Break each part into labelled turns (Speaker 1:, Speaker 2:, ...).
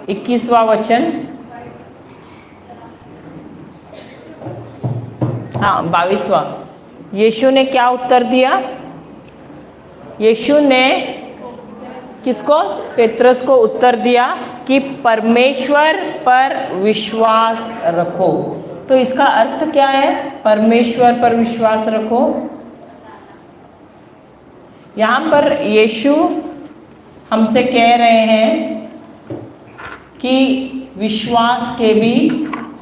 Speaker 1: 21वां वचन, हाँ 22वां। यीशु ने क्या उत्तर दिया? यीशु ने किसको? पेत्रस को उत्तर दिया कि परमेश्वर पर विश्वास रखो। तो इसका अर्थ क्या है? परमेश्वर पर विश्वास रखो। यहाँ पर यीशु हमसे कह रहे हैं कि विश्वास के भी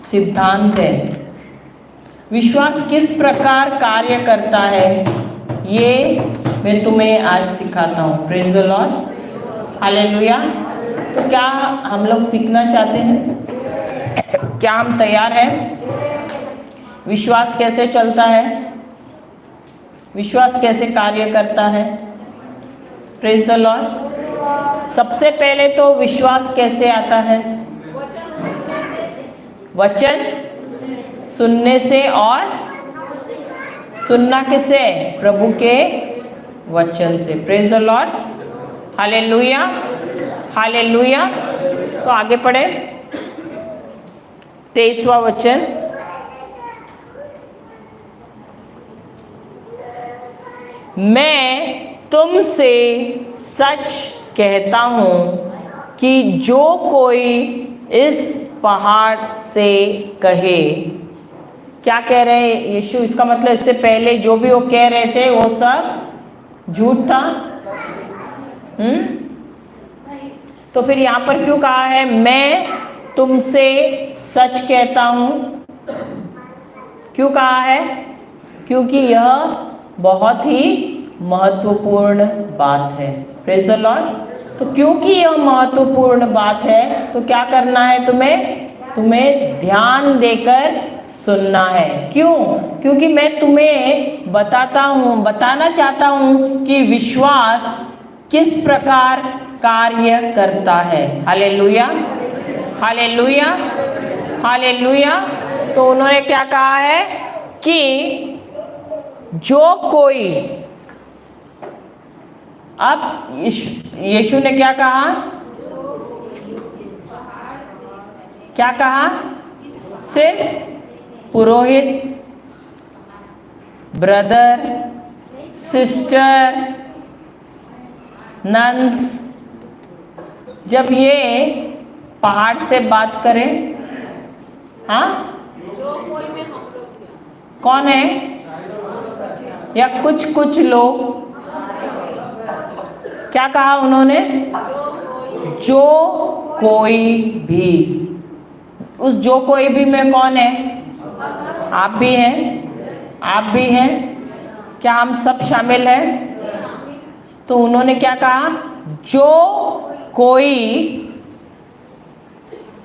Speaker 1: सिद्धांत हैं। विश्वास किस प्रकार कार्य करता है, ये मैं तुम्हें आज सिखाता हूँ। Praise the Lord, hallelujah. तो क्या हम लोग सीखना चाहते हैं? क्या हम तैयार हैं? विश्वास कैसे चलता है? विश्वास कैसे कार्य करता है? Praise the Lord. सबसे पहले तो विश्वास कैसे आता है? वचन सुनने से, और सुनना किससे? प्रभु के वचन से। Praise the Lord, hallelujah, hallelujah. तो आगे पढ़े 23वां वचन। मैं तुमसे सच कहता हूँ कि जो कोई इस पहाड़ से कहे, क्या कह रहे हैं यीशु? इसका मतलब इससे पहले जो भी वो कह रहे थे वो सब झूठ था। तो फिर यहाँ पर क्यों कहा है मैं तुमसे सच कहता हूँ? क्यों कहा है? क्योंकि यह बहुत ही महत्वपूर्ण बात है। Praise the Lord. तो क्योंकि यह महत्वपूर्ण बात है तो क्या करना है तुम्हें? तुम्हें ध्यान देकर सुनना है। क्यों? क्योंकि मैं तुम्हें बताना चाहता हूँ कि विश्वास किस प्रकार कार्य करता है। Hallelujah, hallelujah, hallelujah. तो उन्होंने क्या कहा है कि जो कोई, अब यीशु ने क्या कहा? क्या कहा? सिर्फ पुरोहित, ब्रदर, सिस्टर, नन्स जब ये पहाड़ से बात करें, हाँ कौन है? या कुछ लोग, क्या कहा उन्होंने? जो कोई भी। उस जो कोई भी में कौन है? आप भी हैं, आप भी हैं। क्या हम सब शामिल हैं? तो उन्होंने क्या कहा? जो कोई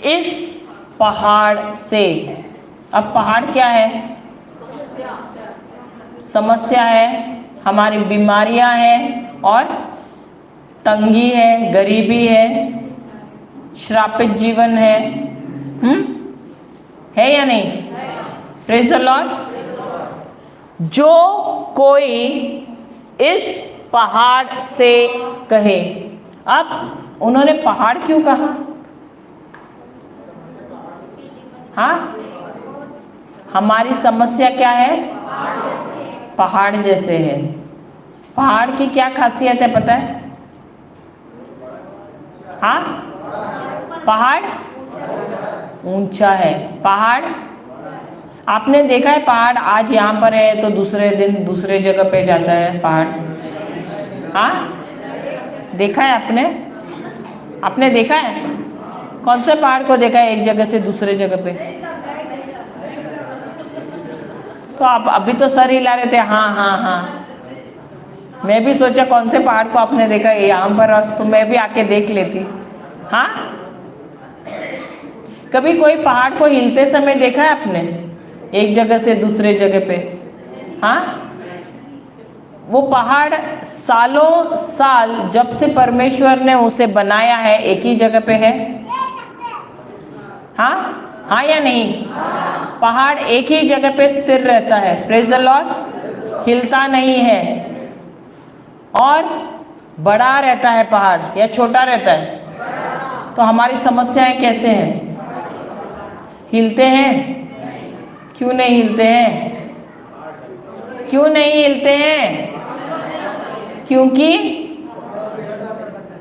Speaker 1: इस पहाड़ से। अब पहाड़ क्या है? समस्या है, हमारी बीमारियां हैं, और तंगी है, गरीबी है, श्रापित जीवन है। है या नहीं? Praise the Lord. जो कोई इस पहाड़ से कहे। अब उन्होंने पहाड़ क्यों कहा? हाँ, हमारी समस्या क्या है? पहाड़ जैसे है। पहाड़ की क्या खासियत है पता है? हाँ, पहाड़ ऊंचा है। पहाड़, आपने देखा है पहाड़ आज यहाँ पर है तो दूसरे दिन दूसरे जगह पे जाता है पहाड़? हाँ, देखा है आपने? आपने देखा है? कौन से पहाड़ को देखा है एक जगह से दूसरे जगह पे? तो आप अभी तो सर हिला रहे थे। हाँ हाँ हाँ, मैं भी सोचा कौन से पहाड़ को आपने देखा है यहाँ पर, तो मैं भी आके देख लेती। हाँ, कभी कोई पहाड़ को हिलते समय देखा है आपने एक जगह से दूसरे जगह पे? हाँ, वो पहाड़ सालों साल जब से परमेश्वर ने उसे बनाया है एक ही जगह पे है। हाँ, हाँ या नहीं? पहाड़ एक ही जगह पे स्थिर रहता है। Praise the Lord. हिलता नहीं है। और बड़ा रहता है पहाड़ या छोटा रहता है? तो हमारी समस्याएं कैसे हैं? हिलते हैं? क्यों नहीं हिलते हैं? क्यों नहीं हिलते हैं? क्योंकि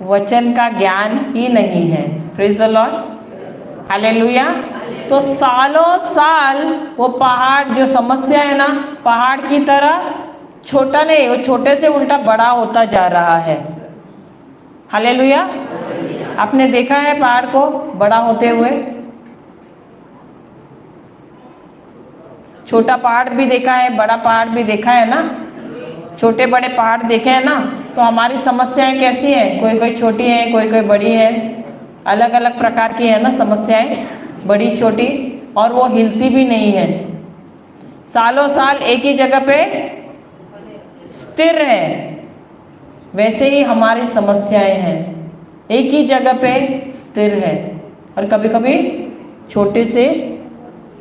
Speaker 1: वचन का ज्ञान ही नहीं है। Praise the Lord, hallelujah. तो सालों साल वो पहाड़, जो समस्या है ना, पहाड़ की तरह छोटा नहीं, वो छोटे से उल्टा बड़ा होता जा रहा है। हालेलुया। आपने देखा है पहाड़ को बड़ा होते हुए? छोटा पहाड़ भी देखा है, बड़ा पहाड़ भी देखा है ना, छोटे बड़े पहाड़ देखे हैं ना। तो हमारी समस्याएं कैसी हैं? कोई कोई छोटी है, कोई कोई बड़ी है, अलग अलग प्रकार की है ना समस्याएं, बड़ी छोटी, और वो हिलती भी नहीं है, सालों साल एक ही जगह पे स्थिर है। वैसे ही हमारी समस्याएं हैं, एक ही जगह पे स्थिर है, और कभी कभी छोटे से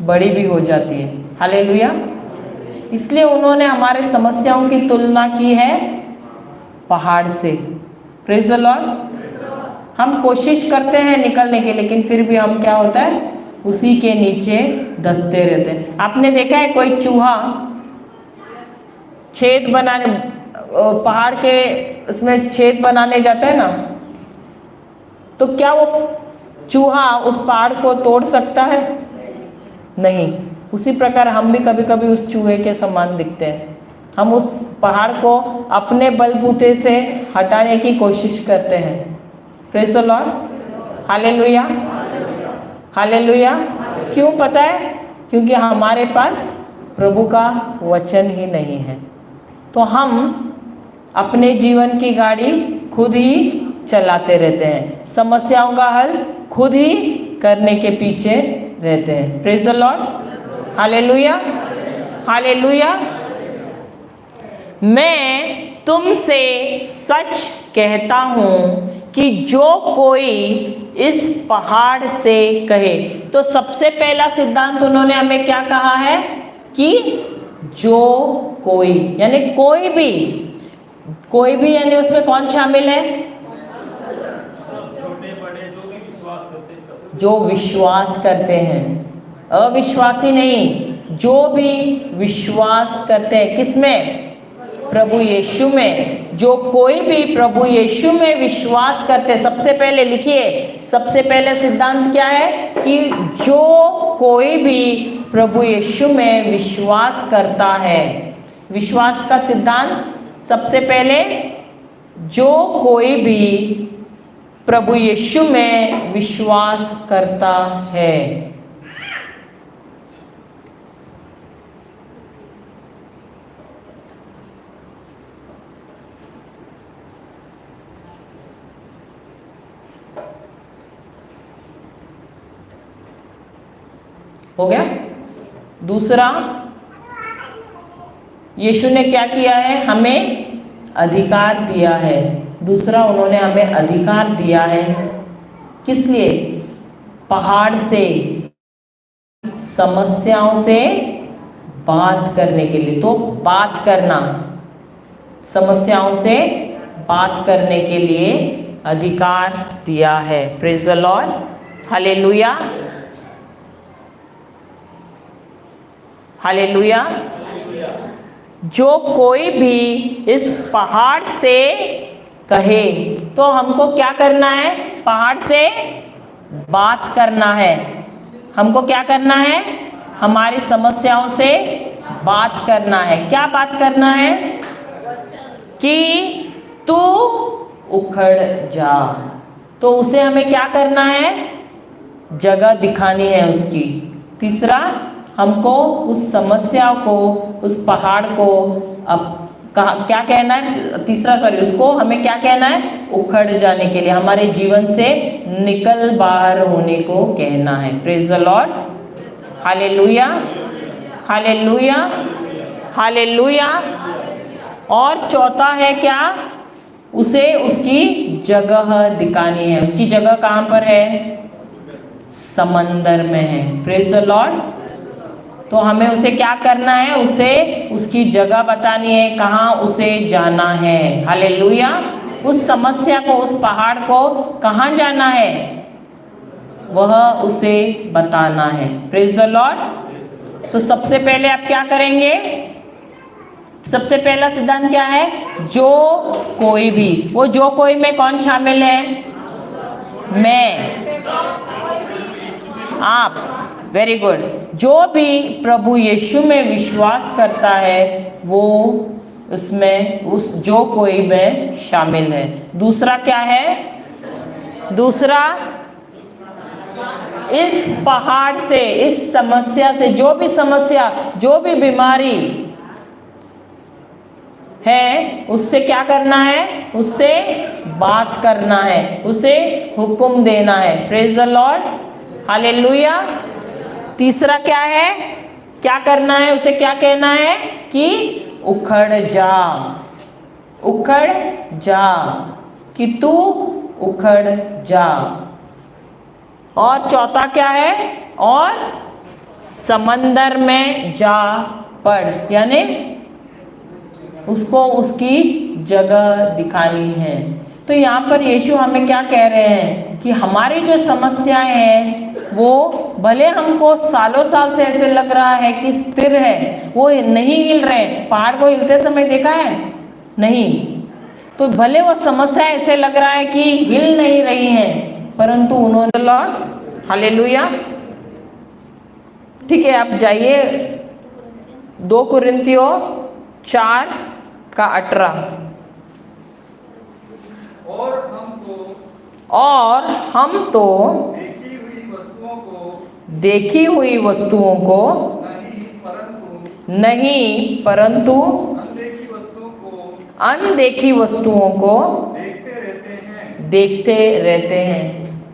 Speaker 1: बड़ी भी हो जाती है। हालेलुया। इसलिए उन्होंने हमारे समस्याओं की तुलना की है पहाड़ से। Praise the Lord. हम कोशिश करते हैं निकलने की, लेकिन फिर भी हम क्या होता है, उसी के नीचे धंसते रहते हैं। आपने देखा है कोई चूहा छेद बनाने, पहाड़ के उसमें छेद बनाने जाता है ना, तो क्या वो चूहा उस पहाड़ को तोड़ सकता है? नहीं। उसी प्रकार हम भी कभी कभी उस चूहे के समान दिखते हैं। हम उस पहाड़ को अपने बलबूते से हटाने की कोशिश करते हैं। Praise the Lord, hallelujah, hallelujah. क्यों पता है? क्योंकि हमारे पास प्रभु का वचन ही नहीं है। तो हम अपने जीवन की गाड़ी खुद ही चलाते रहते हैं, समस्याओं का हल खुद ही करने के पीछे रहते हैं। Praise the Lord, hallelujah, hallelujah. मैं तुमसे सच कहता हूँ कि जो कोई इस पहाड़ से कहे, तो सबसे पहला सिद्धांत उन्होंने हमें क्या कहा है कि जो कोई, यानी कोई भी, कोई भी यानी उसमें कौन शामिल है?
Speaker 2: छोटे बड़े जो भी विश्वास करते हैं, सब
Speaker 1: जो विश्वास करते हैं, अविश्वासी नहीं, जो भी विश्वास करते हैं। किसमें? प्रभु यीशु में। जो कोई भी प्रभु यीशु में विश्वास करते, सबसे पहले लिखिए, सबसे पहले सिद्धांत क्या है कि जो कोई भी प्रभु यीशु में विश्वास करता है। विश्वास का सिद्धांत सबसे पहले, जो कोई भी प्रभु यीशु में विश्वास करता है। हो गया? दूसरा, यीशु ने क्या किया है? हमें अधिकार दिया है। दूसरा, उन्होंने हमें अधिकार दिया है किस लिए? पहाड़ से, समस्याओं से बात करने के लिए। तो बात करना, समस्याओं से बात करने के लिए अधिकार दिया है। Praise the Lord, hallelujah, hallelujah. जो कोई भी इस पहाड़ से कहे, तो हमको क्या करना है? पहाड़ से बात करना है। हमको क्या करना है? हमारी समस्याओं से बात करना है। क्या बात करना है? कि तू उखड़ जा। तो उसे हमें क्या करना है? जगह दिखानी है उसकी। तीसरा, हमको उस समस्या को, उस पहाड़ को अब क्या कहना है? तीसरा, सॉरी, उसको हमें क्या कहना है? उखड़ जाने के लिए, हमारे जीवन से निकल बाहर होने को कहना है। Praise the Lord, hallelujah, hallelujah, hallelujah. और चौथा है क्या? उसे उसकी जगह दिखानी है। उसकी जगह कहाँ पर है? समंदर में है। Praise the Lord. तो हमें उसे क्या करना है? उसे उसकी जगह बतानी है, कहाँ उसे जाना है। हालेलुया। उस समस्या को, उस पहाड़ को कहाँ जाना है? वह उसे बताना है। Praise the Lord. सो सबसे पहले आप क्या करेंगे? सबसे पहला सिद्धांत क्या है? जो कोई भी। वो जो कोई में कौन शामिल है? मैं, आप। Very good. जो भी प्रभु यीशु में विश्वास करता है वो उसमें, उस जो कोई में शामिल है। दूसरा क्या है? दूसरा, इस पहाड़ से, इस समस्या से, जो भी समस्या, जो भी बीमारी है, उससे क्या करना है? उससे बात करना है, उसे हुक्म देना है। Praise the Lord, hallelujah. तीसरा क्या है? क्या करना है? उसे क्या कहना है? कि उखड़ जा, उखड़ जा, कि तू उखड़ जा। और चौथा क्या है? और समंदर में जा पड़, यानी उसको उसकी जगह दिखानी है। तो यहाँ पर यीशु हमें क्या कह रहे हैं कि हमारी जो समस्याएं हैं वो भले हमको सालों साल से ऐसे लग रहा है कि स्थिर है, वो नहीं हिल रहे। पहाड़ को हिलते समय देखा है? नहीं। तो भले वो समस्या ऐसे लग रहा है कि हिल नहीं रही है, परंतु उन्होंने, लॉर्ड हालेलुया। ठीक है, आप जाइए 2 कुरिन्थियों 4:18। और हम तो देखी हुई वस्तुओं को नहीं, परंतु अनदेखी वस्तुओं को देखते रहते हैं।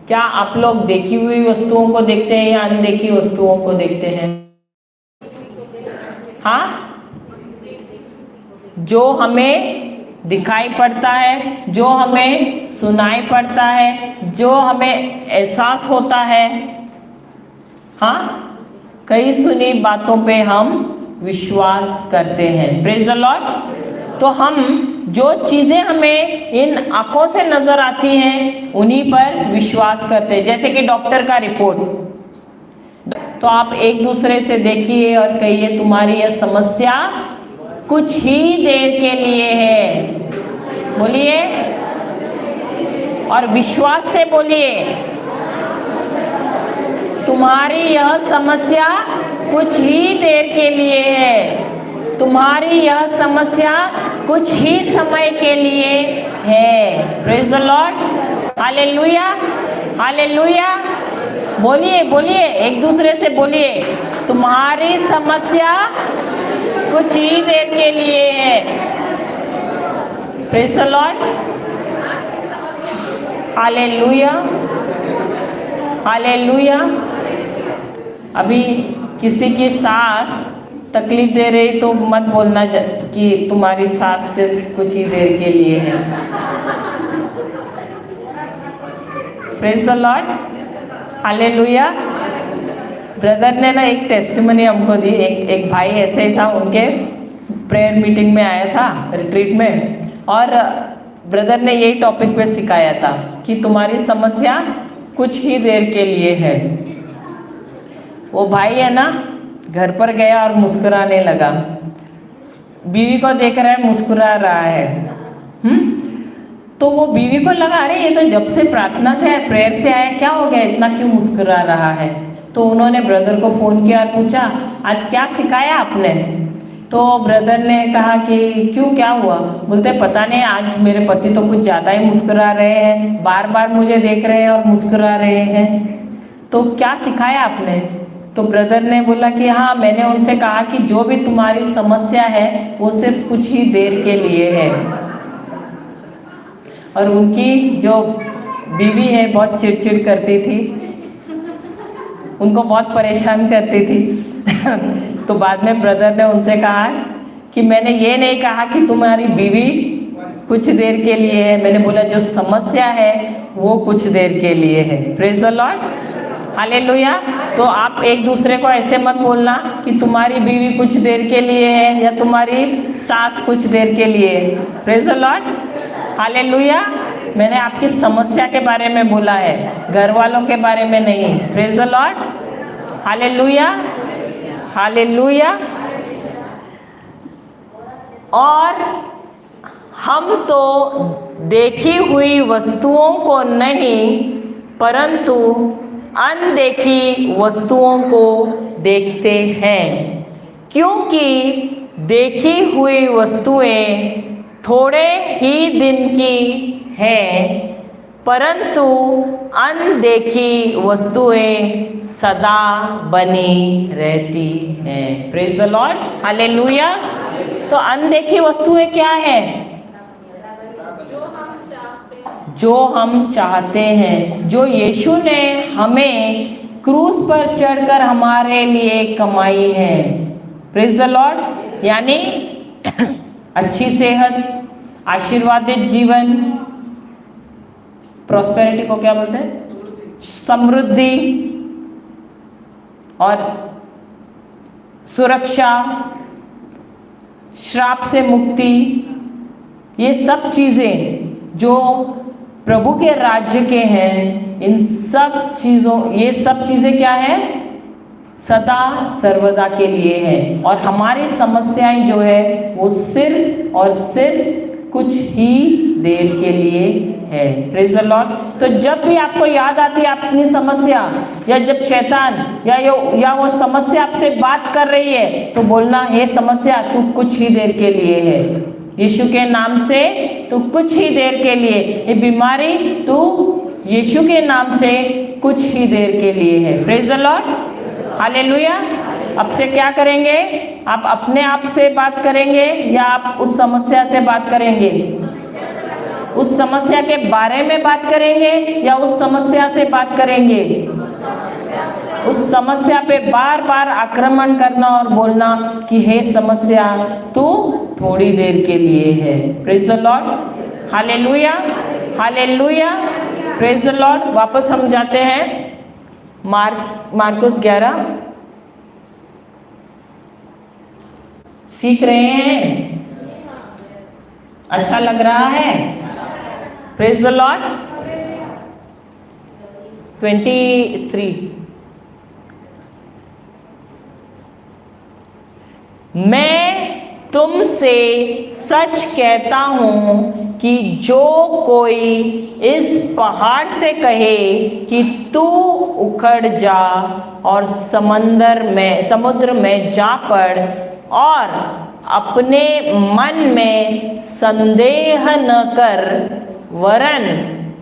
Speaker 1: क्या आप लोग देखी हुई वस्तुओं को देखते हैं या अनदेखी वस्तुओं को देखते हैं? हाँ, जो हमें दिखाई पड़ता है, जो हमें सुनाई पड़ता है, जो हमें एहसास होता है। हाँ, कई सुनी बातों पे हम विश्वास करते हैं। Praise the Lord. तो हम जो चीज़ें हमें इन आंखों से नजर आती हैं उन्हीं पर विश्वास करते हैं। जैसे कि डॉक्टर का रिपोर्ट। तो आप एक दूसरे से देखिए और कहिए, तुम्हारी यह समस्या कुछ ही देर के लिए है। बोलिए, और विश्वास से बोलिए, तुम्हारी यह समस्या कुछ ही देर के लिए है। तुम्हारी यह समस्या कुछ ही समय के लिए है। Praise the Lord, hallelujah, hallelujah. बोलिए, बोलिए, एक दूसरे से बोलिए, तुम्हारी समस्या कुछ ही देर के लिए है। Praise the Lord, hallelujah, hallelujah. अभी किसी की सांस तकलीफ दे रही तो मत बोलना कि तुम्हारी सांस सिर्फ कुछ ही देर के लिए है। Praise the Lord, hallelujah. Brother ने ना एक टेस्टिमनी हमको दी। एक भाई ऐसे ही था, उनके प्रेयर मीटिंग में आया था, रिट्रीट में, और ब्रदर ने यही टॉपिक पे सिखाया था कि तुम्हारी समस्या कुछ ही देर के लिए है। वो भाई है ना, घर पर गया और मुस्कुराने लगा। बीवी को देख रहा है, मुस्कुरा रहा है। तो वो बीवी को लगा, अरे ये तो जब से प्रार्थना से आया, प्रेयर से आया, क्या हो गया, इतना क्यों मुस्कुरा रहा है। तो उन्होंने ब्रदर को फ़ोन किया और पूछा, आज क्या सिखाया आपने। तो ब्रदर ने कहा कि क्यों, क्या हुआ। बोलते पता नहीं, आज मेरे पति तो कुछ ज़्यादा ही मुस्कुरा रहे हैं, बार बार मुझे देख रहे हैं और मुस्कुरा रहे हैं। तो क्या सिखाया आपने। तो ब्रदर ने बोला कि हाँ, मैंने उनसे कहा कि जो भी तुम्हारी समस्या है वो सिर्फ कुछ ही देर के लिए है। और उनकी जो बीवी है बहुत चिड़चिड़ करती थी, उनको बहुत परेशान करती थी। तो बाद में ब्रदर ने उनसे कहा कि मैंने ये नहीं कहा कि तुम्हारी बीवी कुछ देर के लिए है, मैंने बोला जो समस्या है वो कुछ देर के लिए है। Praise the Lord, hallelujah. तो आप एक दूसरे को ऐसे मत बोलना कि तुम्हारी बीवी कुछ देर के लिए है या तुम्हारी सास कुछ देर के लिए है। Praise the Lord, hallelujah. मैंने आपकी समस्या के बारे में बोला है, घर वालों के बारे में नहीं। Praise the Lord, hallelujah, hallelujah. और हम तो देखी हुई वस्तुओं को नहीं परंतु अनदेखी वस्तुओं को देखते हैं, क्योंकि देखी हुई वस्तुएं थोड़े ही दिन की हैं परंतु अनदेखी वस्तुएं सदा बनी रहती हैं। Praise the Lord, hallelujah. तो अनदेखी वस्तुएं क्या है? जो हम चाहते हैं, जो यीशु ने हमें क्रूस पर चढ़कर हमारे लिए कमाई है। Praise the Lord. यानी अच्छी सेहत, आशीर्वादित जीवन, प्रॉस्पेरिटी को क्या बोलते हैं? समृद्धि और सुरक्षा, श्राप से मुक्ति, ये सब चीज़ें जो प्रभु के राज्य के हैं, इन सब चीज़ों, ये सब चीज़ें क्या है? सदा सर्वदा के लिए है। और हमारी समस्याएं जो है वो सिर्फ और सिर्फ कुछ ही देर के लिए है। Praise the Lord. तो जब भी आपको याद आती है अपनी समस्या, या जब शैतान या वो समस्या आपसे बात कर रही है, तो बोलना, हे समस्या तू कुछ ही देर के लिए है, यीशु के नाम से तू कुछ ही देर के लिए, ये बीमारी तू यीशु के नाम से कुछ ही देर के लिए है। Praise the Lord, hallelujah. अब से क्या करेंगे? आप अपने आप से बात करेंगे या आप उस समस्या से बात करेंगे? उस समस्या के बारे में बात करेंगे या उस समस्या से बात करेंगे? उस समस्या पे बार बार आक्रमण करना और बोलना कि हे समस्या तू थोड़ी देर के लिए है। Praise the Lord, hallelujah, hallelujah, praise the Lord. वापस हम जाते हैं मार्कुस 11। सीख रहे हैं? अच्छा लग रहा है? Praise the Lord. 23। मैं तुमसे सच कहता हूँ कि जो कोई इस पहाड़ से कहे कि तू उखड़ जा और समुद्र में जा पड़, और अपने मन में संदेह न कर, वरन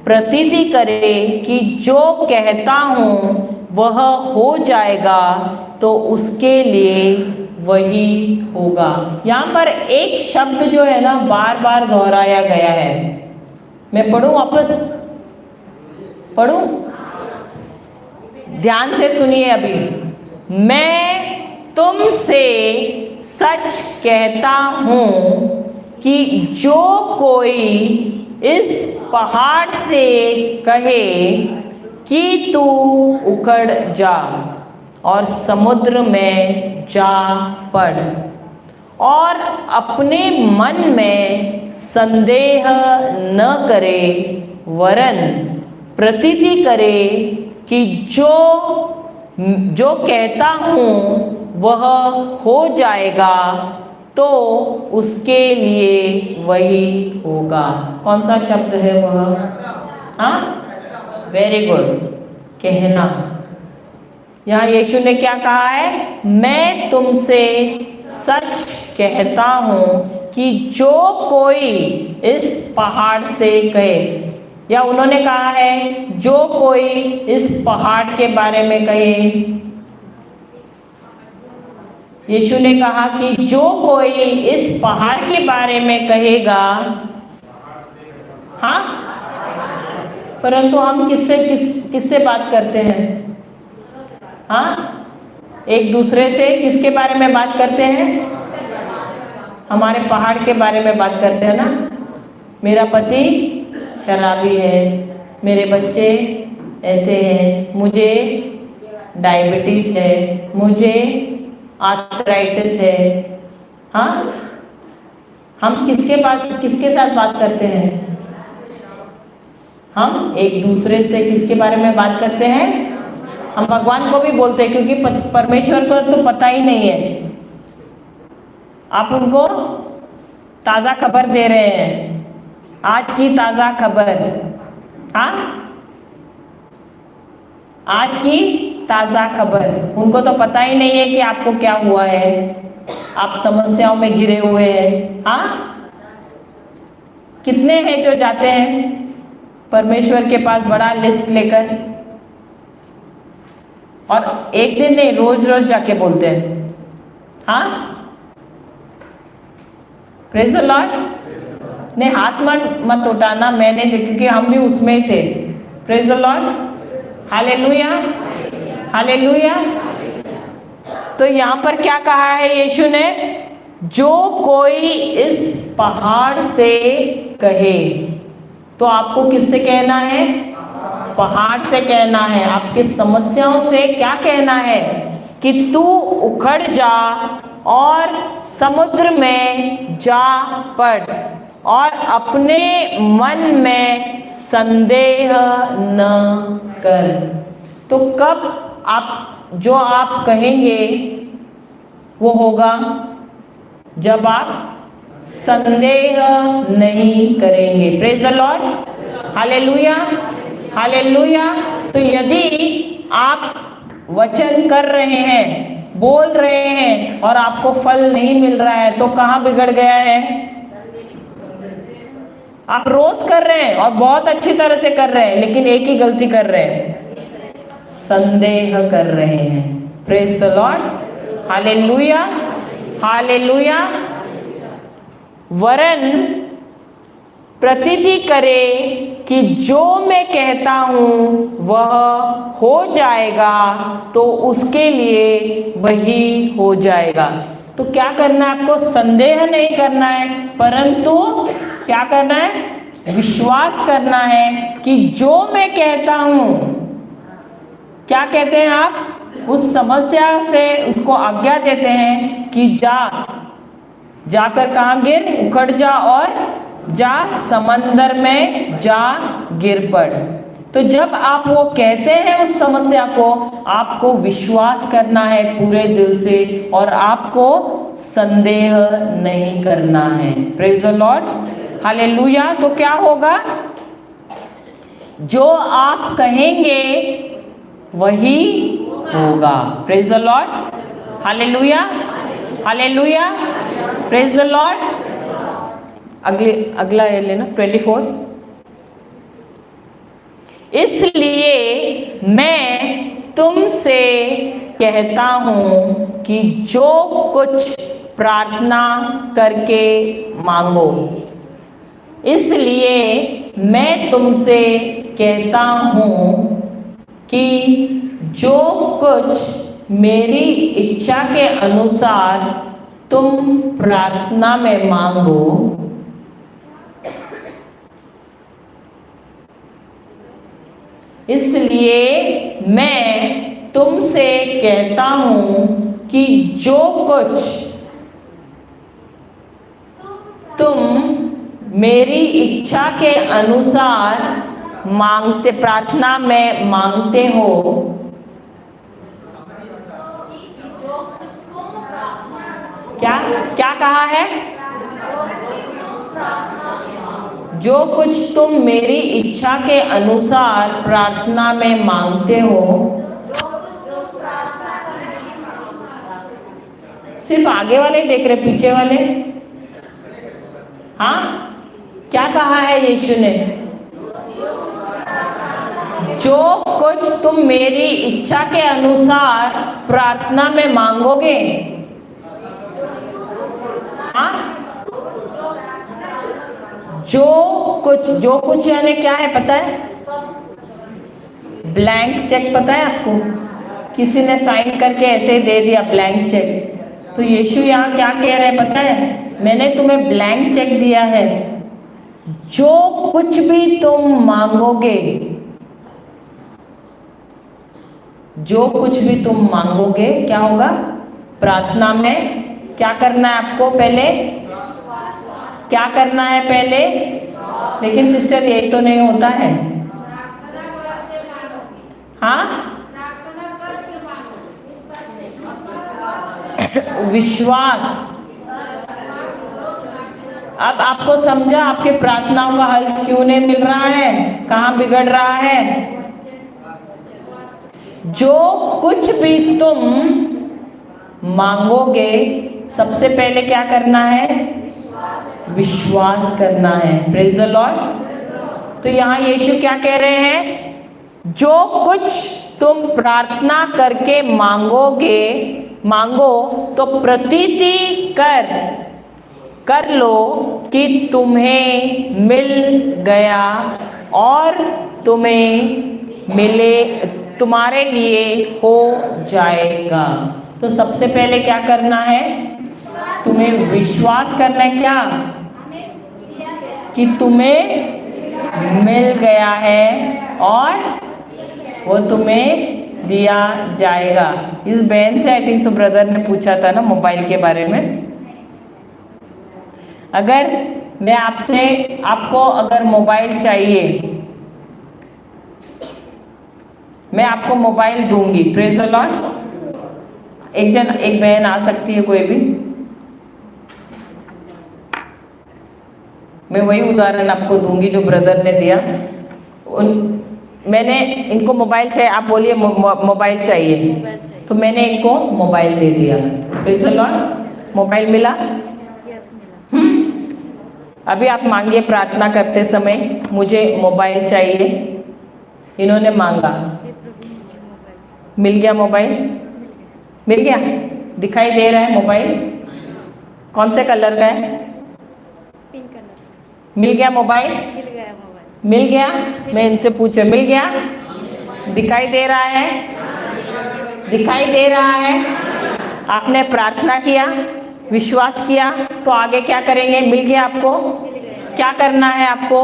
Speaker 1: प्रतीति करे कि जो कहता हूँ वह हो जाएगा, तो उसके लिए वही होगा। यहाँ पर एक शब्द जो है ना बार बार दोहराया गया है। मैं पढ़ूं, वापस पढ़ूं? ध्यान से सुनिए अभी। मैं तुमसे सच कहता हूँ कि जो कोई इस पहाड़ से कहे कि तू उखड़ जा और समुद्र में जा पड़, और अपने मन में संदेह न करे, वरन प्रतीति करे कि जो कहता हूँ वह हो जाएगा, तो उसके लिए वही होगा। कौन सा शब्द है वह? हाँ, वेरी गुड, कहना। यहाँ यीशु ने क्या कहा है? मैं तुमसे सच कहता हूँ कि जो कोई इस पहाड़ से कहे, या उन्होंने कहा है जो कोई इस पहाड़ के बारे में कहे। यीशु ने कहा कि जो कोई इस पहाड़ के बारे में कहेगा, हाँ, परंतु हम किससे बात करते हैं? हाँ, एक दूसरे से किसके बारे में बात करते हैं? हमारे पहाड़ के बारे में बात करते हैं ना। मेरा पति शराबी है, मेरे बच्चे ऐसे हैं, मुझे डायबिटीज है, मुझे आर्थराइटिस है। हाँ, हम किसके साथ बात करते हैं? हम एक दूसरे से किसके बारे में बात करते हैं? हम भगवान को भी बोलते हैं, क्योंकि परमेश्वर को तो पता ही नहीं है। आप उनको ताज़ा खबर दे रहे हैं, आज की ताज़ा खबर। हाँ, आज की ताज़ा खबर। उनको तो पता ही नहीं है कि आपको क्या हुआ है, आप समस्याओं में घिरे हुए हैं। हाँ, कितने हैं जो जाते हैं परमेश्वर के पास बड़ा लिस्ट लेकर, और एक दिन नहीं, रोज रोज जाके बोलते हैं। हाँ, प्रेज़ द लॉर्ड। ने हाथ मत उठाना, मैंने क्योंकि हम भी उसमें ही थे। Praise the Lord, hallelujah, hallelujah. तो यहाँ पर क्या कहा है यीशु ने? जो कोई इस पहाड़ से कहे, तो आपको किससे कहना है? पहाड़ से कहना है। आपकी समस्याओं से क्या कहना है? कि तू उखड़ जा और समुद्र में जा पड़, और अपने मन में संदेह न कर। तो कब जो आप कहेंगे वो होगा जब आप संदेह नहीं करेंगे। Praise the Lord, hallelujah, hallelujah. तो यदि आप वचन कर रहे हैं, बोल रहे हैं, और आपको फल नहीं मिल रहा है, तो कहाँ बिगड़ गया है? आप रोज कर रहे हैं और बहुत अच्छी तरह से कर रहे हैं, लेकिन एक ही गलती कर रहे हैं, संदेह कर रहे हैं। Praise the Lord, hallelujah, hallelujah. वरन प्रतीति करे कि जो मैं कहता हूँ वह हो जाएगा, तो उसके लिए वही हो जाएगा। तो क्या करना है आपको? संदेह नहीं करना है, परंतु क्या करना है? विश्वास करना है कि जो मैं कहता हूँ। क्या कहते हैं आप? उस समस्या से उसको आज्ञा देते हैं कि जाकर कहाँ गिर? उखड़ जा और जा समंदर में जा गिर पड़। तो जब आप वो कहते हैं उस समस्या को, आपको विश्वास करना है पूरे दिल से, और आपको संदेह नहीं करना है। Praise the Lord, hallelujah. तो क्या होगा? जो आप कहेंगे वही होगा। Praise the Lord, hallelujah, hallelujah, praise the Lord. अगला ये लेना 24। इसलिए मैं तुमसे कहता हूँ कि जो कुछ प्रार्थना करके मांगो। इसलिए मैं तुमसे कहता हूँ कि जो कुछ मेरी इच्छा के अनुसार तुम प्रार्थना में मांगो, इसलिए मैं तुमसे कहता हूँ कि जो कुछ तुम मेरी इच्छा के अनुसार प्रार्थना में मांगते हो, क्या कहा है? जो कुछ तुम मेरी इच्छा के अनुसार प्रार्थना में मांगते हो। सिर्फ आगे वाले देख रहे, पीछे वाले? हाँ, क्या कहा है यीशु ने? जो कुछ तुम मेरी इच्छा के अनुसार प्रार्थना में मांगोगे। हाँ, जो कुछ यानी क्या है पता है? ब्लैंक चेक पता है आपको? किसी ने साइन करके ऐसे दे दिया ब्लैंक चेक। तो यीशु यहाँ क्या कह रहे हैं पता है? मैंने तुम्हें ब्लैंक चेक दिया है, जो कुछ भी तुम मांगोगे, जो कुछ भी तुम मांगोगे क्या होगा? प्रार्थना में क्या करना है आपको? पहले क्या करना है? पहले। लेकिन सिस्टर यही तो नहीं होता है। हाँ, विश्वास। अब आपको समझा आपके प्रार्थनाओं का हल क्यों नहीं मिल रहा है, कहाँ बिगड़ रहा है। जो कुछ भी तुम मांगोगे सबसे पहले क्या करना है, विश्वास करना है। Praise the Lord. तो यहाँ यीशु क्या कह रहे हैं, जो कुछ तुम प्रार्थना करके मांगो तो प्रतीति कर लो कि तुम्हें मिल गया और तुम्हारे लिए हो जाएगा। तो सबसे पहले क्या करना है, तुम्हें विश्वास करना है क्या, कि तुम्हें मिल गया है और वो तुम्हें दिया जाएगा। इस बहन से आई थिंक सो ब्रदर ने पूछा था ना मोबाइल के बारे में। अगर मैं आपको अगर मोबाइल चाहिए, मैं आपको मोबाइल दूंगी। Praise the Lord. एक बहन आ सकती है कोई भी। मैं वही उदाहरण आपको दूंगी जो ब्रदर ने दिया। मैंने इनको मोबाइल चाहिए, आप बोलिए मोबाइल चाहिए, तो मैंने इनको मोबाइल दे दिया। Praise the Lord. मोबाइल मिला। अभी आप मांगिए प्रार्थना करते समय, मुझे मोबाइल चाहिए। इन्होंने मांगा, मिल गया मोबाइल, मिल गया। दिखाई दे रहा है मोबाइल, कौन से कलर का है,
Speaker 3: पिंक कलर।
Speaker 1: मिल गया मोबाइल, मिल गया। मैं इनसे पूछे, मिल गया, दिखाई दे रहा है, दिखाई दे रहा है। आपने प्रार्थना किया, विश्वास किया, तो आगे क्या करेंगे, मिल गया आपको। क्या करना है आपको,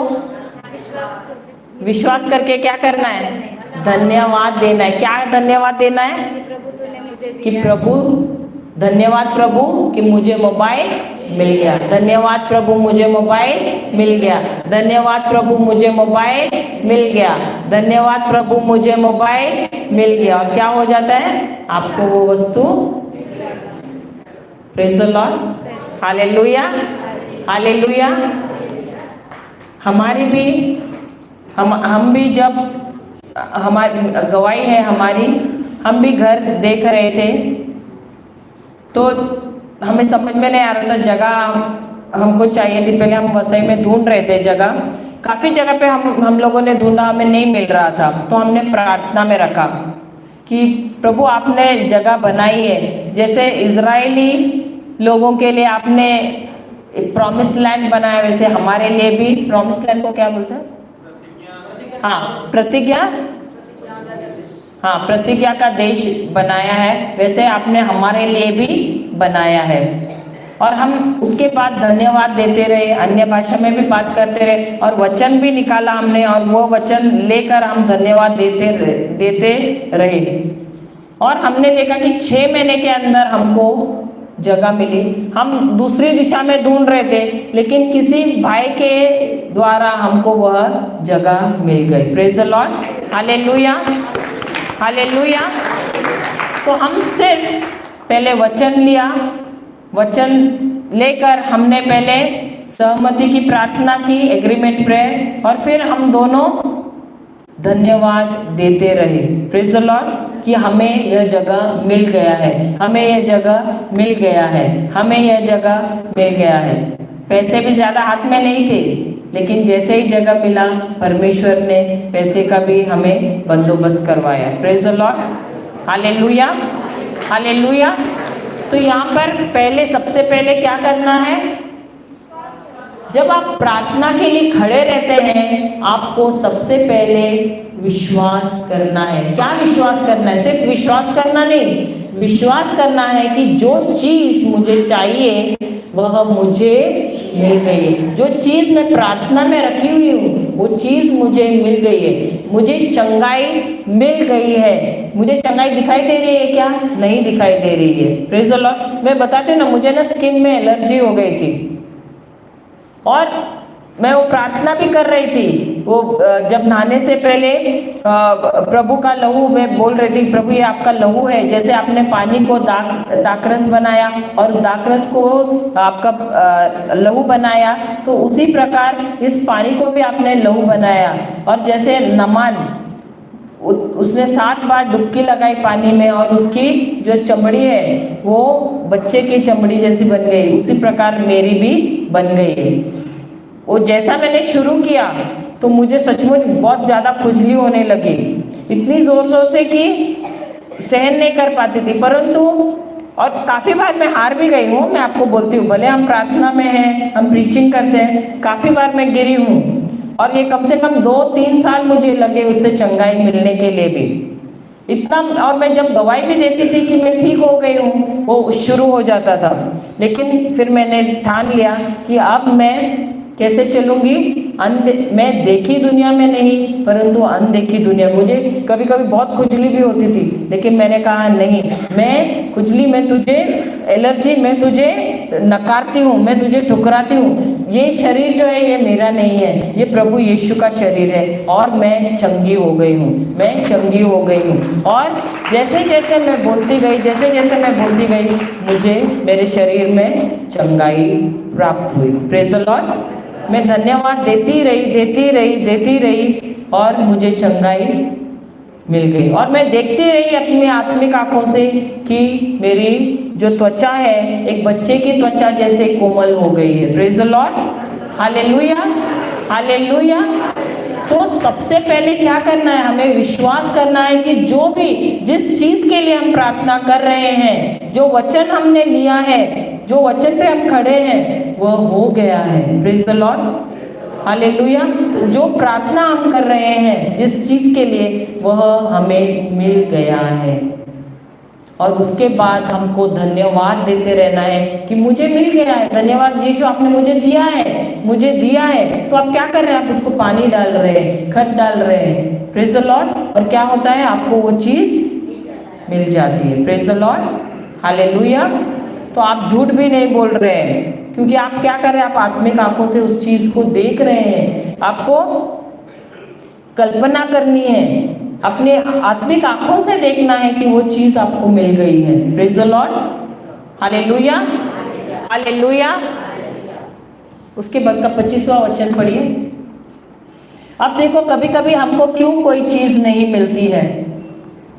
Speaker 1: विश्वास करके क्या करना है, धन्यवाद देना है। क्या धन्यवाद देना है, कि प्रभु धन्यवाद प्रभु कि मुझे मोबाइल मिल गया। धन्यवाद प्रभु मुझे मोबाइल मिल गया। धन्यवाद प्रभु मुझे मोबाइल मिल गया। धन्यवाद प्रभु मुझे मोबाइल मिल गया। और क्या हो जाता है, आपको वो वस्तु। Praise the Lord. Hallelujah, hallelujah. हमारी भी हम भी जब हमारी गवाही है हमारी, हम भी घर देख रहे थे तो हमें समझ में नहीं आ रहा था, जगह हमको चाहिए थी। पहले हम वसई में ढूंढ रहे थे जगह, काफ़ी जगह पे हम लोगों ने ढूंढा, हमें नहीं मिल रहा था। तो हमने प्रार्थना में रखा कि प्रभु आपने जगह बनाई है, जैसे इजरायली लोगों के लिए आपने एक प्रॉमिस लैंड बनाया, वैसे हमारे लिए भी प्रॉमिस लैंड को क्या बोलते हैं, हाँ प्रतिज्ञा, हाँ प्रतिज्ञा का देश बनाया है, वैसे आपने हमारे लिए भी बनाया है। और हम उसके बाद धन्यवाद देते रहे, अन्य भाषा में भी बात करते रहे, और वचन भी निकाला हमने, और वो वचन लेकर हम धन्यवाद देते रहे। और हमने देखा कि 6 महीने के अंदर हमको जगह मिली। हम दूसरी दिशा में ढूंढ रहे थे, लेकिन किसी भाई के द्वारा हमको वह जगह मिल गई। Praise the Lord, hallelujah, hallelujah. तो हम सिर्फ पहले वचन लिया, वचन लेकर हमने पहले सहमति की प्रार्थना की, एग्रीमेंट प्रेयर, और फिर हम दोनों धन्यवाद देते रहे। प्रेज द लॉर्ड कि हमें यह जगह मिल गया है, हमें यह जगह मिल गया है, हमें यह जगह मिल गया है। पैसे भी ज़्यादा हाथ में नहीं थे, लेकिन जैसे ही जगह मिला परमेश्वर ने पैसे का भी हमें बंदोबस्त करवाया। Praise the Lord, hallelujah, hallelujah. तो यहाँ पर पहले सबसे पहले क्या करना है, जब आप प्रार्थना के लिए खड़े रहते हैं, आपको सबसे पहले विश्वास करना है। क्या विश्वास करना है, सिर्फ विश्वास करना नहीं, विश्वास करना है कि जो चीज़ मुझे चाहिए वह मुझे मिल गई है। जो चीज़ मैं प्रार्थना में रखी हुई हूँ वो चीज़ मुझे मिल गई है। मुझे चंगाई मिल गई है। मुझे चंगाई दिखाई दे रही है क्या, नहीं दिखाई दे रही है। Praise the Lord. मैं बताती हूँ ना, मुझे ना स्किन में एलर्जी हो गई थी, और मैं वो प्रार्थना भी कर रही थी। वो जब नहाने से पहले प्रभु का लहू मैं बोल रही थी, प्रभु ये आपका लहू है, जैसे आपने पानी को दाखरस बनाया और दाखरस को आपका लहू बनाया, तो उसी प्रकार इस पानी को भी आपने लहू बनाया। और जैसे नमान उसने 7 बार डुबकी लगाई पानी में और उसकी जो चमड़ी है वो बच्चे की चमड़ी जैसी बन गई, उसी प्रकार मेरी भी बन गई। वो जैसा मैंने शुरू किया तो मुझे सचमुच बहुत ज़्यादा खुजली होने लगी, इतनी ज़ोर से कि सहन नहीं कर पाती थी। परंतु और काफ़ी बार मैं हार भी गई हूँ, मैं आपको बोलती हूँ, भले हम प्रार्थना में हैं, हम प्रीचिंग करते हैं, काफ़ी बार मैं गिरी हूँ। और ये कम से कम 2-3 साल मुझे लगे उससे चंगाई मिलने के लिए भी, इतना। और मैं जब दवाई भी देती थी कि मैं ठीक हो गई हूँ, वो शुरू हो जाता था। लेकिन फिर मैंने ठान लिया कि अब मैं कैसे चलूँगी, मैं देखी दुनिया में नहीं परंतु अनदेखी दुनिया। मुझे कभी कभी बहुत खुजली भी होती थी, लेकिन मैंने कहा नहीं, मैं खुजली में तुझे एलर्जी, मैं तुझे नकारती हूँ, मैं तुझे ठुकराती हूँ। ये शरीर जो है ये मेरा नहीं है, ये प्रभु यीशु का शरीर है। और मैं चंगी हो गई हूँ, मैं चंगी हो गई हूँ। और जैसे जैसे मैं बोलती गई, जैसे जैसे मैं बोलती गई, मुझे मेरे शरीर में चंगाई प्राप्त हुई। Praise the Lord. मैं धन्यवाद देती रही और मुझे चंगाई मिल गई। और मैं देखती रही अपनी आत्मिक आंखों से कि मेरी जो त्वचा है एक बच्चे की त्वचा जैसे कोमल हो गई है। Praise the Lord, hallelujah, hallelujah. तो सबसे पहले क्या करना है, हमें विश्वास करना है कि जो भी जिस चीज़ के लिए हम प्रार्थना कर रहे हैं, जो वचन हमने लिया है, जो वचन पे हम खड़े हैं, वह हो गया है। Praise the Lord, hallelujah. तो जो प्रार्थना हम कर रहे हैं जिस चीज़ के लिए, वह हमें मिल गया है। और उसके बाद हमको धन्यवाद देते रहना है कि मुझे मिल गया है, धन्यवाद यीशु, आपने मुझे दिया है, मुझे दिया है। तो आप क्या कर रहे हैं, आप उसको पानी डाल रहे हैं, खत डाल रहे हैं। Praise the Lord. और क्या होता है, आपको वो चीज़ मिल जाती है। Praise the Lord, hallelujah. तो आप झूठ भी नहीं बोल रहे हैं, क्योंकि आप क्या कर रहे हैं, आप आत्मिक आंखों से उस चीज़ को देख रहे हैं। आपको कल्पना करनी है, अपने आत्मिक आंखों से देखना है कि वो चीज़ आपको मिल गई है। Praise the Lord, hallelujah, hallelujah. उसके बाद का 25वां वचन पढ़िए। अब देखो कभी कभी हमको क्यों कोई चीज़ नहीं मिलती है।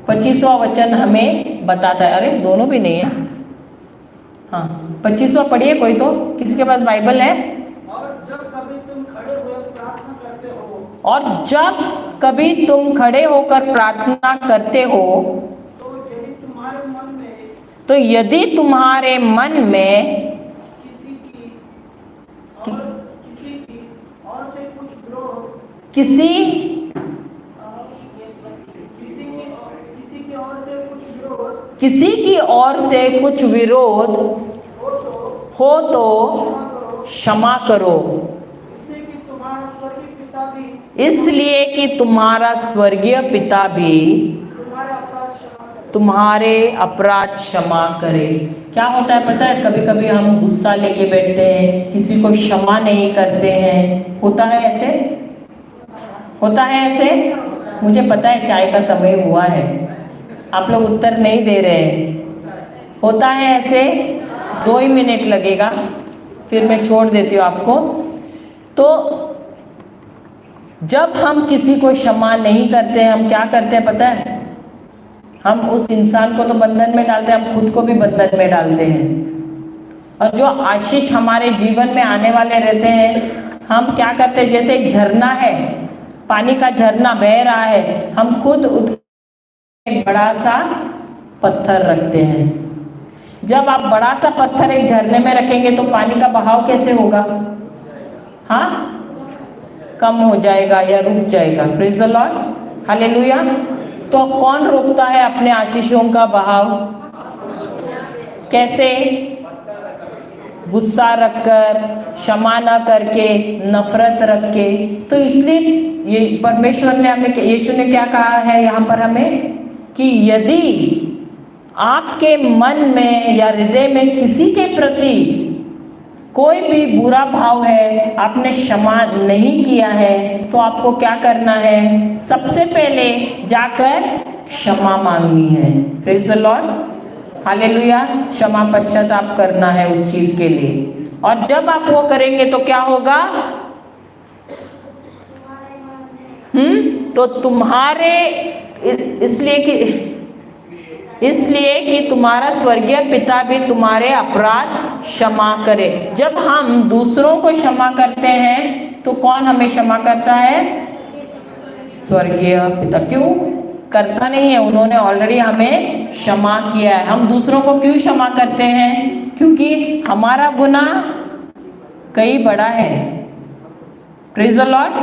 Speaker 1: 25वां वचन हमें बताता है, अरे दोनों भी नहीं है, हाँ 25वां पढ़िए कोई तो, किसी के पास बाइबल है।
Speaker 4: और जब कभी तुम खड़े हुए प्रार्थना करते हो,
Speaker 1: और जब कभी तुम खड़े होकर प्रार्थना करते हो,
Speaker 4: तो यदि तुम्हारे मन में
Speaker 1: तो यदि तुम्हारे मन में
Speaker 4: किसी की और से कुछ विरोध,
Speaker 1: किसी किसी की ओर से कुछ विरोध हो तो क्षमा करो,
Speaker 4: इसलिए कि तुम्हारा स्वर्गीय पिता भी
Speaker 1: तुम्हारे अपराध क्षमा करे। क्या होता है पता है, कभी कभी हम गुस्सा लेके बैठते हैं, किसी को क्षमा नहीं करते हैं। होता है ऐसे, होता है ऐसे। मुझे पता है चाय का समय हुआ है, आप लोग उत्तर नहीं दे रहे हैं। होता है ऐसे, 2 ही मिनट लगेगा, फिर मैं छोड़ देती हूँ आपको। तो जब हम किसी को क्षमा नहीं करते हैं, हम क्या करते हैं पता है, हम उस इंसान को तो बंधन में डालते हैं, हम खुद को भी बंधन में डालते हैं। और जो आशीष हमारे जीवन में आने वाले रहते हैं, हम क्या करते हैं, जैसे एक झरना है, पानी का झरना बह रहा है, हम खुद उठ एक बड़ा सा पत्थर रखते हैं। जब आप बड़ा सा पत्थर एक झरने में रखेंगे तो पानी का बहाव कैसे होगा, हाँ कम हो जाएगा या रुक जाएगा। Praise the Lord, hallelujah. तो कौन रोकता है अपने आशीषों का बहाव, कैसे, गुस्सा रखकर, क्षमा न करके, नफरत रख के। तो इसलिए ये परमेश्वर ने हमें, यीशु ने क्या कहा है यहाँ पर हमें, कि यदि आपके मन में या हृदय में किसी के प्रति कोई भी बुरा भाव है, आपने क्षमा नहीं किया है, तो आपको क्या करना है? सबसे पहले जाकर क्षमा मांगनी है। Praise the Lord, hallelujah. क्षमा पश्चाताप करना है उस चीज के लिए, और जब आप वो करेंगे तो क्या होगा? तो तुम्हारे इसलिए कि तुम्हारा स्वर्गीय पिता भी तुम्हारे अपराध क्षमा करे। जब हम दूसरों को क्षमा करते हैं तो कौन हमें क्षमा करता है? स्वर्गीय पिता। क्यों करता नहीं है? उन्होंने ऑलरेडी हमें क्षमा किया है। हम दूसरों को क्यों क्षमा करते हैं? क्योंकि हमारा गुनाह कई बड़ा है। प्रेज द लॉर्ड,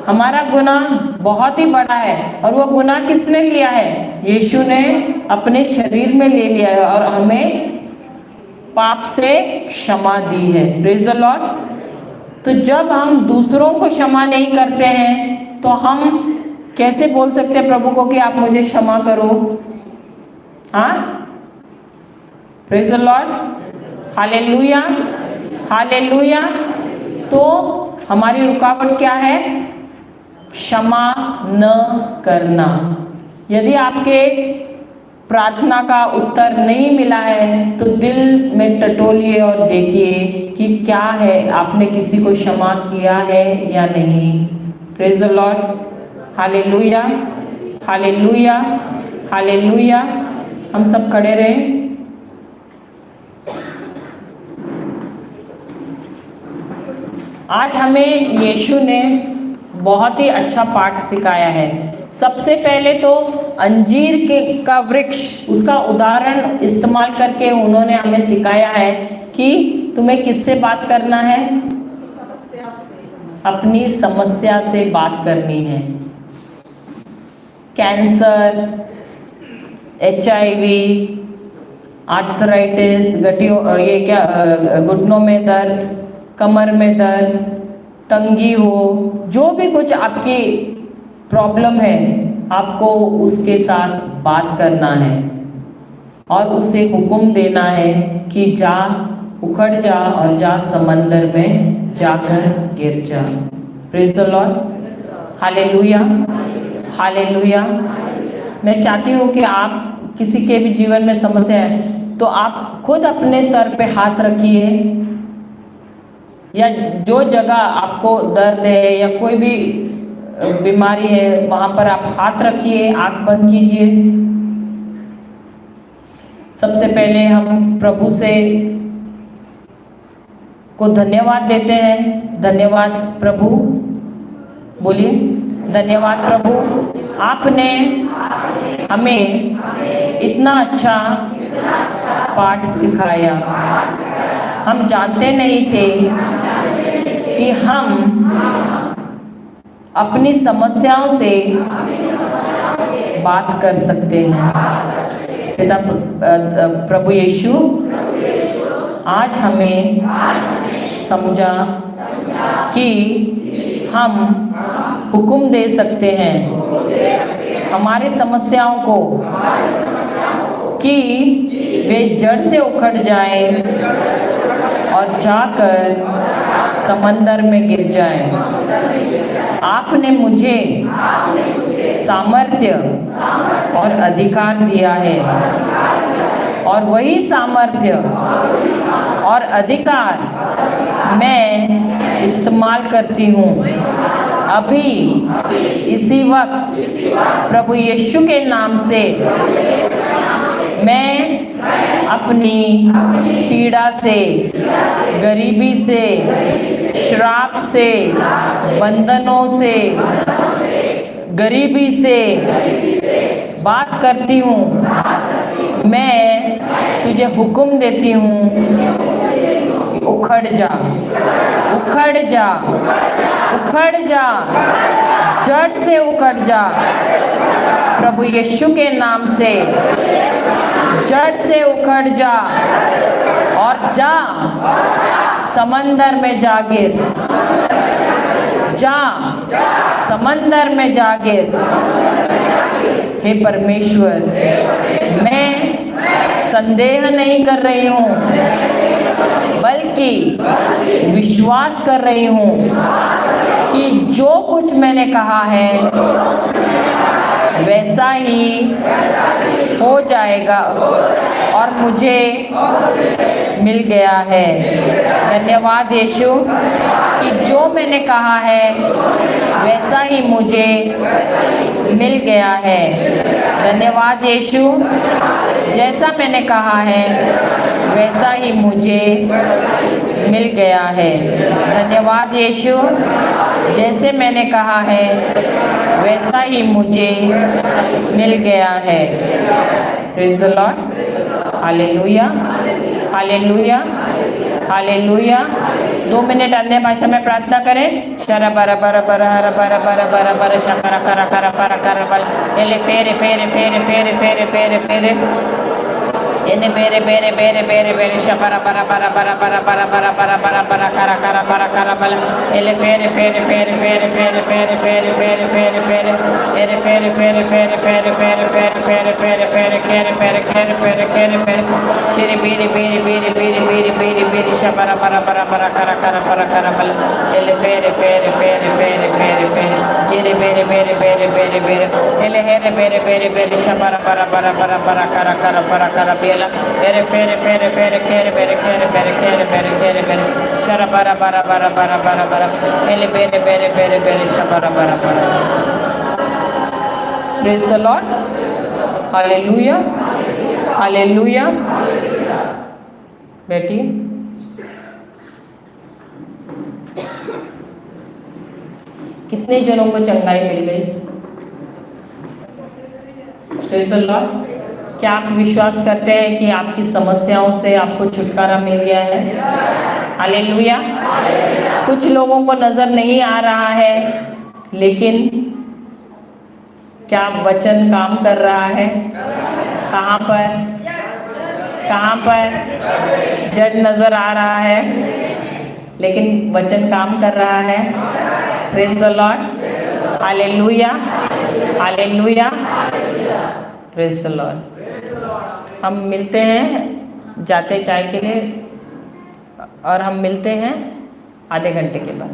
Speaker 1: हमारा गुनाह बहुत ही बड़ा है, और वो गुनाह किसने लिया है? यीशु ने अपने शरीर में ले लिया है और हमें पाप से क्षमा दी है। Praise the Lord. तो जब हम दूसरों को क्षमा नहीं करते हैं तो हम कैसे बोल सकते हैं प्रभु को कि आप मुझे क्षमा करो? हाँ, praise the Lord, hallelujah, hallelujah. तो हमारी रुकावट क्या है? क्षमा न करना। यदि आपके प्रार्थना का उत्तर नहीं मिला है तो दिल में टटोलिए और देखिए कि क्या है, आपने किसी को क्षमा किया है या नहीं। Praise the Lord, hallelujah, hallelujah, hallelujah. हम सब खड़े रहें। आज हमें यीशु ने बहुत ही अच्छा पाठ सिखाया है। सबसे पहले तो अंजीर का वृक्ष, उसका उदाहरण इस्तेमाल करके उन्होंने हमें सिखाया है कि तुम्हें किससे बात करना है? अपनी समस्या से बात करनी है। कैंसर, HIV, आर्थराइटिस, घुटनों में दर्द, कमर में दर्द, तंगी हो, जो भी कुछ आपकी प्रॉब्लम है, आपको उसके साथ बात करना है और उसे हुक्म देना है कि जा, उखड़ जा और जा समंदर में जाकर गिर जा। Praise the Lord, hallelujah, hallelujah. मैं चाहती हूँ कि आप किसी के भी जीवन में समस्या है तो आप खुद अपने सर पे हाथ रखिए, या जो जगह आपको दर्द है या कोई भी बीमारी है वहाँ पर आप हाथ रखिए, आँख बंद कीजिए। सबसे पहले हम प्रभु से को धन्यवाद देते हैं। धन्यवाद प्रभु, बोलिए धन्यवाद प्रभु, आपने हमें इतना अच्छा पाठ सिखाया। हम जानते नहीं थे कि हम अपनी समस्याओं से बात कर सकते हैं। पिता प्रभु यीशु आज हमें समझा कि हम हुक्म दे सकते हैं हमारी समस्याओं को कि वे जड़ से उखड़ जाएं और जाकर समंदर में गिर जाएं। आपने मुझे सामर्थ्य और अधिकार दिया है, और वही सामर्थ्य और अधिकार मैं इस्तेमाल करती हूँ अभी इसी वक्त। प्रभु यीशु के नाम से मैं अपनी पीड़ा से, गरीबी से, श्राप से, बंधनों से, गरीबी से बात करती हूँ। मैं तुझे हुक्म देती हूँ, उखड़ जा, उखड़ जा, उखड़ जा, जड़ से उखड़ जा। प्रभु यीशु के नाम से जड़ से उखड़ जा और जा समंदर में जा गिर, जा समंदर में जा गिर। हे परमेश्वर, मैं संदेह नहीं कर रही हूँ, बल्कि विश्वास कर रही हूँ कि जो कुछ मैंने कहा है वैसा ही हो जाएगा और मुझे मिल गया है। धन्यवाद यीशु कि जो मैंने कहा है वैसा ही मुझे मिल गया है। धन्यवाद यीशु, जैसा मैंने कहा है वैसा ही मुझे मिल गया है। धन्यवाद यीशु, जैसे मैंने कहा है वैसा ही मुझे मिल गया है। Praise the Lord. Hallelujah, hallelujah, hallelujah. 2 minute अन्य भाषा में प्रार्थना करें। शरा बरा बरा बरा हरा बरा बरा बरा बरा शकरा करा करा करा करा बल एले फेरे फेरे फेरे फेरे फेरे फेरे फेरे एने बेरे बेरे बेरे बेरे बेरे शबरा बरा बरा बरा बरा बरा बरा बरा बरा बरा करा करा करा करा बल एले फेरे फेरे फेरे फेरे फेरे फेरे फेरे फेरे फेरे फेरे एरे फेरे फेरे फेरे फेरे फेरे फेरे फेरे फेरे फेरे केरे फेरे केरे फेरे केरे फेरे श्री बीरी बीरी बीरी बीरी बीरी बीरी बीरी शबरा बरा बरा बरा करा करा करा करा बल एले फेरे फेरे फेरे फेरे फेरे फेरे एरे बेरे बेरे बेरे बेरे बेरे एले हेरे बेरे बेरे बेरे शबरा बरा बरा बरा बरा करा करा करा करा एरे फेरे फेरे फेरे केरे बेरे केरे बेरे केरे बेरे केरे बेरे शरा बरा बरा बरा बरा बरा बरा एले बेरे बेरे बेरे बेरे शबरा बरा बरा। Praise the Lord. Hallelujah, hallelujah. बैठिए। कितने जनों को चंगाई मिल गई? Praise the Lord. क्या आप विश्वास करते हैं कि आपकी समस्याओं से आपको छुटकारा मिल गया है? हालेलुया। कुछ लोगों को नज़र नहीं आ रहा है, लेकिन क्या वचन काम कर रहा है? कहाँ पर? कहाँ पर? जड़ नज़र आ रहा है, लेकिन वचन काम कर रहा है। Praise the Lord. Hallelujah, hallelujah. Praise the Lord. हम मिलते हैं जाते चाय के लिए, और हम मिलते हैं आधे घंटे के बाद।